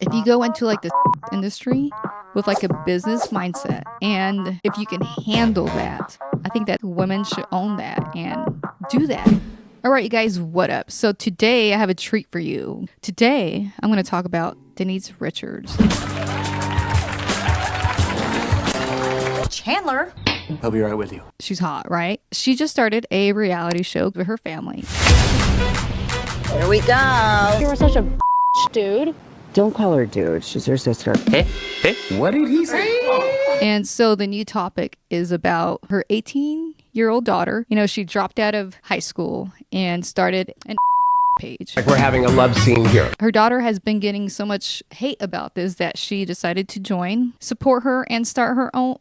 if you go into like the industry with like a business mindset, and if you can handle that, I think that women should own that and do that. All right, you guys, what up? So today I have a treat for you. Today I'm going to talk about Denise Richards. Chandler. I'll be right with you. She's hot, right? She just started a reality show with her family. Here we go. You were such a dude. Don't call her dude. She's her sister. Hey, what did he say? And so the new topic is about her 18-year-old daughter. You know, she dropped out of high school and started an page. Like we're having a love scene here. Her daughter has been getting so much hate about this that she decided to join, support her, and start her own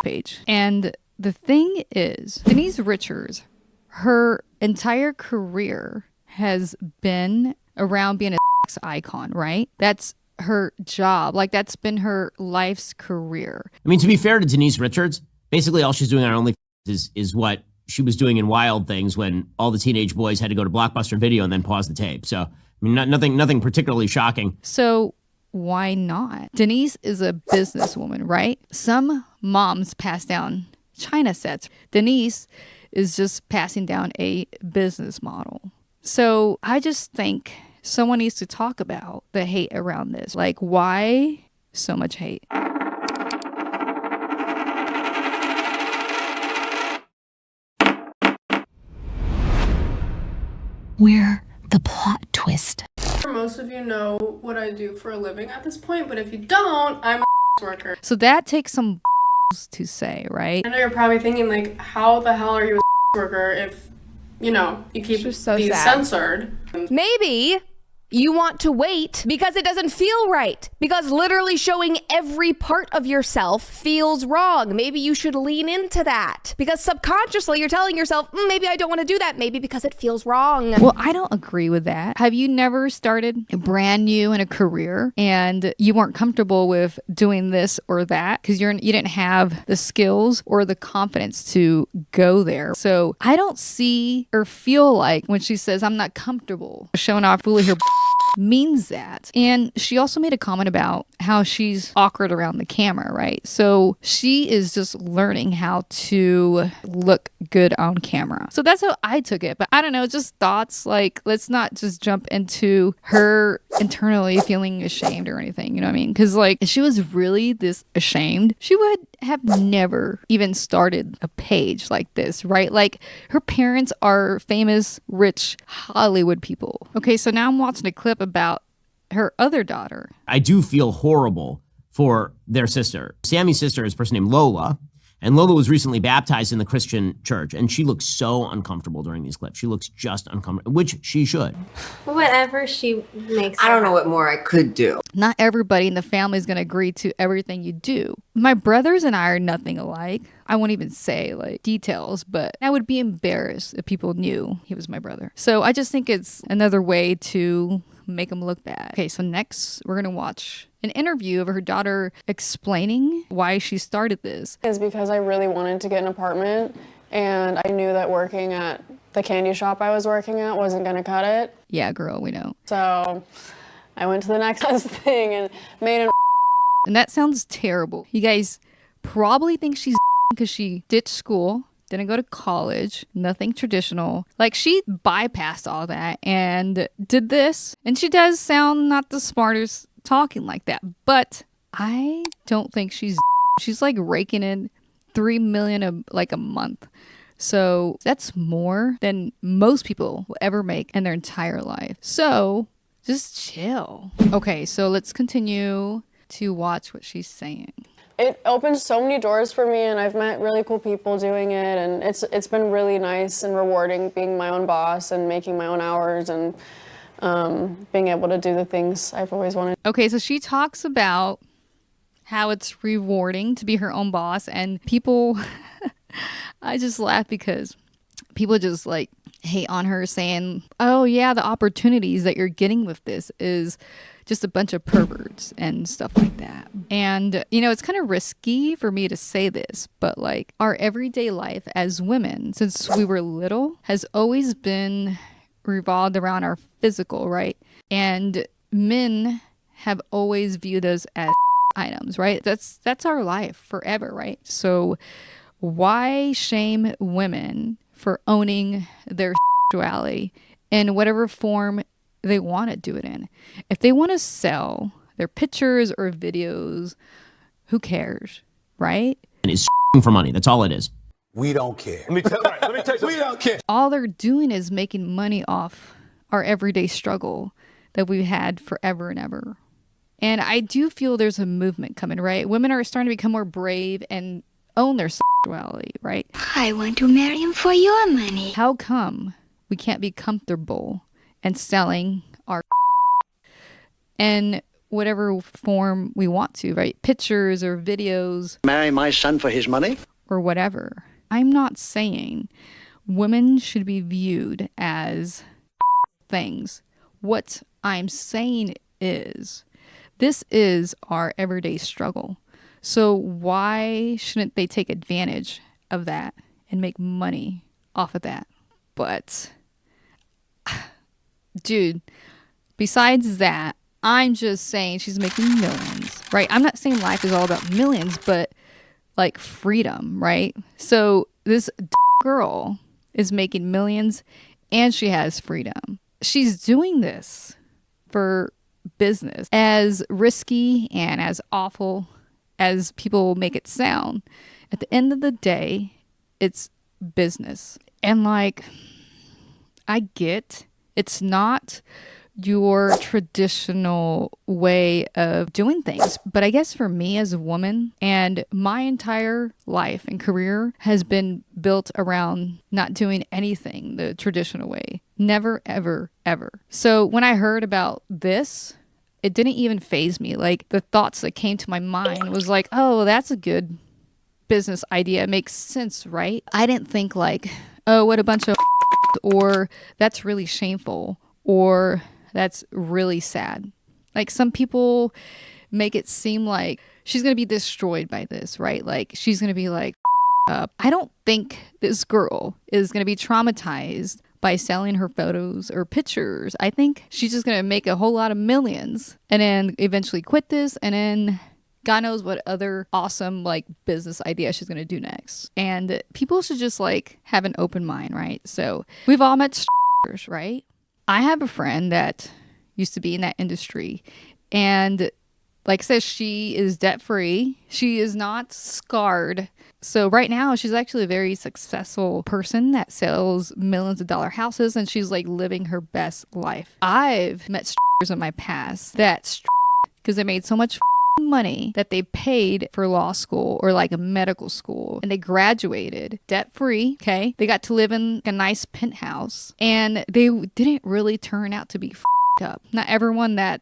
page. And the thing is, Denise Richards, her entire career has been around being a sex icon, right? That's her job. Like, that's been her life's career. I mean, to be fair to Denise Richards, basically all she's doing on OnlyFans is what she was doing in Wild Things when all the teenage boys had to go to Blockbuster Video and then pause the tape. So, I mean, nothing particularly shocking. So why not? Denise is a businesswoman, right? Some moms pass down China sets. Denise is just passing down a business model. So I just think someone needs to talk about the hate around this. Like, why so much hate? We're the plot twist. Most of you know what I do for a living at this point, but if you don't, I'm a worker. So that takes some to say, right? I know you're probably thinking, like, how the hell are you a worker if, you know, you keep these censored? Maybe you want to wait because it doesn't feel right. Because literally showing every part of yourself feels wrong. Maybe you should lean into that. Because subconsciously you're telling yourself, maybe I don't want to do that. Maybe because it feels wrong. Well, I don't agree with that. Have you never started brand new in a career and you weren't comfortable with doing this or that because you didn't have the skills or the confidence to go there? So I don't see or feel like when she says I'm not comfortable showing off fully her means that. And she also made a comment about how she's awkward around the camera, right? So she is just learning how to look good on camera. So that's how I took it. But I don't know, just thoughts. Like, let's not just jump into her internally feeling ashamed or anything, you know what I mean? Because like, if she was really this ashamed, she would have never even started a page like this, right? Like, her parents are famous, rich Hollywood people. Okay, so now I'm watching a clip about her other daughter. I do feel horrible for their sister. Sami's sister is a person named Lola, and Lola was recently baptized in the Christian church, and she looks so uncomfortable during these clips. She looks just uncomfortable, which she should. Whatever she makes. I don't know what more I could do. Not everybody in the family is going to agree to everything you do. My brothers and I are nothing alike. I won't even say like details, but I would be embarrassed if people knew he was my brother. So I just think it's another way to make him look bad. Okay, so next we're going to watch an interview of her daughter explaining why she started this. Is because I really wanted to get an apartment, and I knew that working at the candy shop I was working at wasn't going to cut it. Yeah, girl, we know. So I went to the next best thing and made an. And that sounds terrible. You guys probably think she's because she ditched school, didn't go to college, nothing traditional. Like, she bypassed all that and did this. And she does sound not the smartest talking like that. But I don't think she's like raking in $3 million a month. So that's more than most people will ever make in their entire life. So just chill. Okay, so let's continue to watch what she's saying. It opened so many doors for me, and I've met really cool people doing it, and it's been really nice and rewarding being my own boss and making my own hours and being able to do the things I've always wanted. Okay, so she talks about how it's rewarding to be her own boss, and people, I just laugh because people just like hate on her saying, oh yeah, the opportunities that you're getting with this is just a bunch of perverts and stuff like that. And, you know, it's kind of risky for me to say this, but like, our everyday life as women, since we were little, has always been revolved around our physical, right? And men have always viewed us as items, right? That's our life forever, right? So why shame women for owning their sexuality in whatever form they want to do it in? If they want to sell their pictures or videos, who cares, right? And is for money. That's all it is. We don't care. Let me tell you, we don't care. All they're doing is making money off our everyday struggle that we've had forever and ever. And I do feel there's a movement coming, right? Women are starting to become more brave and own their sexuality, right? I want to marry him for your money. How come we can't be comfortable and selling our in whatever form we want to, right? Pictures or videos. Marry my son for his money? Or whatever. I'm not saying women should be viewed as things. What I'm saying is this is our everyday struggle. So why shouldn't they take advantage of that and make money off of that? But, dude, besides that, I'm just saying she's making millions, right? I'm not saying life is all about millions, but like freedom, right? So this girl is making millions and she has freedom. She's doing this for business. As risky and as awful as people make it sound, at the end of the day, it's business. And like, I get it's not your traditional way of doing things. But I guess for me as a woman, and my entire life and career has been built around not doing anything the traditional way. Never, ever, ever. So when I heard about this, it didn't even faze me. Like the thoughts that came to my mind was like, oh, that's a good business idea. It makes sense, right? I didn't think like, oh, what a bunch of or that's really shameful or that's really sad. Like some people make it seem like she's going to be destroyed by this, right? Like she's going to be like up. I don't think this girl is going to be traumatized by selling her photos or pictures. I think she's just going to make a whole lot of millions and then eventually quit this and then God knows what other awesome like business idea she's going to do next. And people should just like have an open mind, right? So we've all met right? I have a friend that used to be in that industry and like I said, she is debt free. She is not scarred. So right now she's actually a very successful person that sells millions of dollar houses and she's like living her best life. I've met in my past that because they made so much money that they paid for law school or like a medical school and they graduated debt free. Okay. They got to live in a nice penthouse and they didn't really turn out to be up. Not everyone that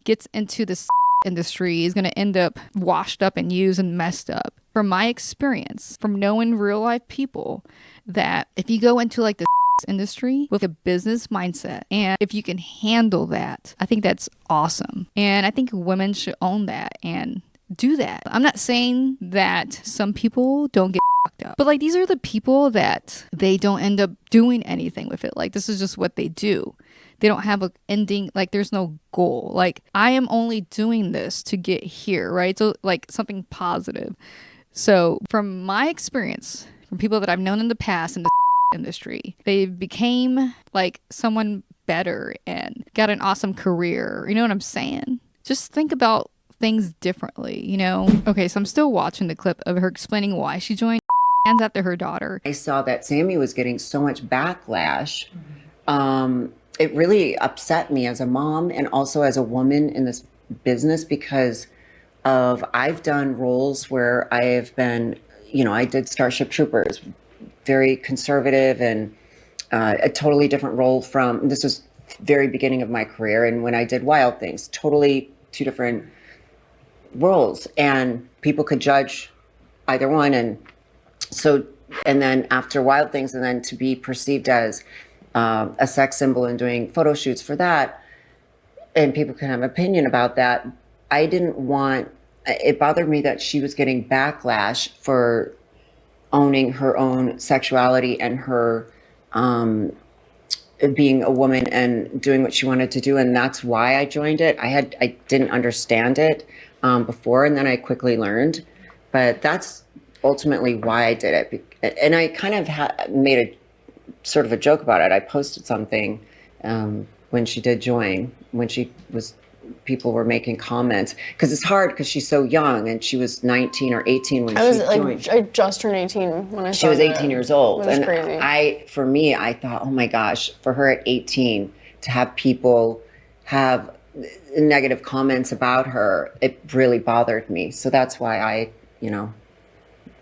gets into this industry is going to end up washed up and used and messed up. From my experience, from knowing real life people, that if you go into like the industry with a business mindset and if you can handle that, I think that's awesome. And I think women should own that and do that. I'm not saying that some people don't get fucked up, but like these are the people that they don't end up doing anything with it. Like this is just what they do. They don't have an ending, like there's no goal. Like I am only doing this to get here, right? So like something positive. So from my experience, from people that I've known in the past in the industry, they became like someone better and got an awesome career. You know what I'm saying? Just think about things differently, you know? Okay, so I'm still watching the clip of her explaining why she joined hands after her daughter. I saw that Sami was getting so much backlash. It really upset me as a mom and also as a woman in this business because of I've done roles where I have been, you know, I did Starship Troopers, very conservative and a totally different role from, this was very beginning of my career. And when I did Wild Things, totally two different roles and people could judge either one. And so, and then after Wild Things and then to be perceived as a sex symbol and doing photo shoots for that, and people can have an opinion about that. I didn't want, it bothered me that she was getting backlash for owning her own sexuality and her being a woman and doing what she wanted to do, and that's why I joined it. I didn't understand it before, and then I quickly learned, but that's ultimately why I did it. And I kind of made a sort of a joke about it. I posted something when she did join, when people were making comments, because it's hard because she's so young, and she was 19 or 18 when she joined. I just turned 18 when I She was 18 years old. It was and crazy. For me, I thought, oh my gosh, for her at 18 to have people have negative comments about her, it really bothered me. So that's why I,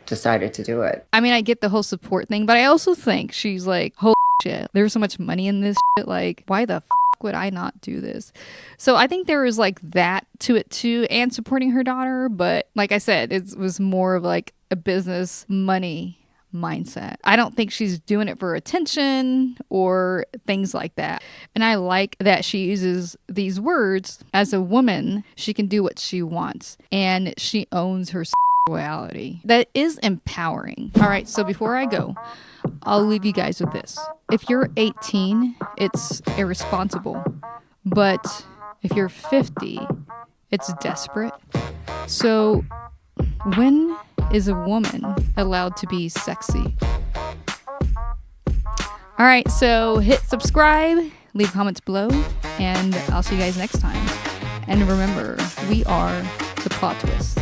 decided to do it. I mean, I get the whole support thing, but I also think she's like, holy shit, there's so much money in this shit. Like, why the would I not do this? So I think there was like that to it too, and supporting her daughter. But like I said, it was more of like a business money mindset. I don't think she's doing it for attention or things like that. And I like that she uses these words. As a woman, she can do what she wants, and she owns her sexuality. That is empowering. All right, so before I go, I'll leave you guys with this. If you're 18, it's irresponsible. But if you're 50, it's desperate. So when is a woman allowed to be sexy? All right, so hit subscribe, leave comments below, and I'll see you guys next time. And remember, we are the plot twist.